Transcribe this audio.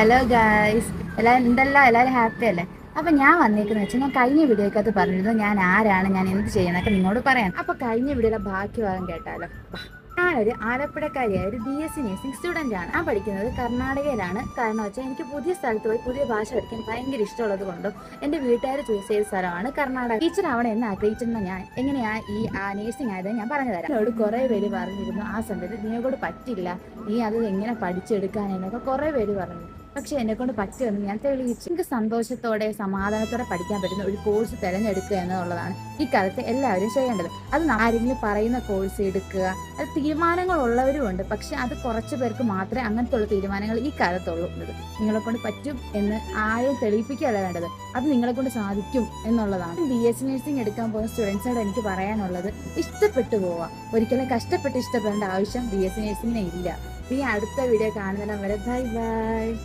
Hello guys, എല്ലാവരും happy അല്ലേ? അപ്പൊ ഞാൻ വന്നേക്കെന്ന് വെച്ചാൽ ഞാൻ കഴിഞ്ഞ വീഡിയോക്കകത്ത് പറഞ്ഞിരുന്നു ഞാൻ ആരാണ്, ഞാൻ എന്ത് ചെയ്യണൊക്കെ നിങ്ങളോട് പറയാം. അപ്പൊ കഴിഞ്ഞ വീഡിയോയുടെ ബാക്കി ഭാഗം കേട്ടാലോ. ഞാനൊരു ആലപ്പുഴക്കാരിയായ ഒരു BSc നഴ്സിംഗ് സ്റ്റുഡന്റ് ആണ്. ഞാൻ പഠിക്കുന്നത് കർണാടകയിലാണ്. കാരണം വെച്ചാൽ എനിക്ക് പുതിയ സ്ഥലത്ത് പോയി പുതിയ ഭാഷ പഠിക്കാൻ ഭയങ്കര ഇഷ്ടമുള്ളത് കൊണ്ടും എന്റെ വീട്ടുകാർ ചൂസ് ചെയ്ത സ്ഥലമാണ് കർണാടക. ടീച്ചർ അവിടെ എന്നെ ആഗ്രഹിച്ചെന്ന ഞാൻ എങ്ങനെയാ ഈ നേഴ്സിംഗ് ആയത് ഞാൻ പറഞ്ഞു തരാം. എന്നോട് കുറെ പേര് പറഞ്ഞിരുന്നു ആ സമയത്ത് നിന്നെക്കൊണ്ട് പറ്റില്ല, നീ അത് എങ്ങനെ പഠിച്ചെടുക്കാനെന്നൊക്കെ കുറെ പേര് പറഞ്ഞു. പക്ഷെ എന്നെ കൊണ്ട് പറ്റുമെന്ന് ഞാൻ തെളിയിച്ചു. എനിക്ക് സന്തോഷത്തോടെ സമാധാനത്തോടെ പഠിക്കാൻ പറ്റുന്ന ഒരു കോഴ്സ് തിരഞ്ഞെടുക്കുക എന്നുള്ളതാണ് ഈ കാലത്ത് എല്ലാവരും ചെയ്യേണ്ടത്. അത് ആരെങ്കിലും പറയുന്ന കോഴ്സ് എടുക്കുക. അത് തീരുമാനങ്ങൾ ഉള്ളവരും ഉണ്ട്, പക്ഷെ അത് കുറച്ചു പേർക്ക് മാത്രമേ അങ്ങനത്തെ ഉള്ള തീരുമാനങ്ങൾ ഈ കാലത്തുള്ളൂ. നിങ്ങളെ കൊണ്ട് പറ്റും എന്ന് ആരെയും തെളിയിപ്പിക്കുകയല്ല വേണ്ടത്, അത് നിങ്ങളെ കൊണ്ട് സാധിക്കും എന്നുള്ളതാണ്. BSc നഴ്സിംഗ് എടുക്കാൻ പോകുന്ന സ്റ്റുഡൻസിനോട് എനിക്ക് പറയാനുള്ളത്, ഇഷ്ടപ്പെട്ടു പോവാ. ഒരിക്കലും കഷ്ടപ്പെട്ട് ഇഷ്ടപ്പെടേണ്ട ആവശ്യം BSc നഴ്സിംഗിന് ഇല്ല. ഈ അടുത്ത വീഡിയോ കാണുന്നതിന് വരെ ബൈ ബൈ.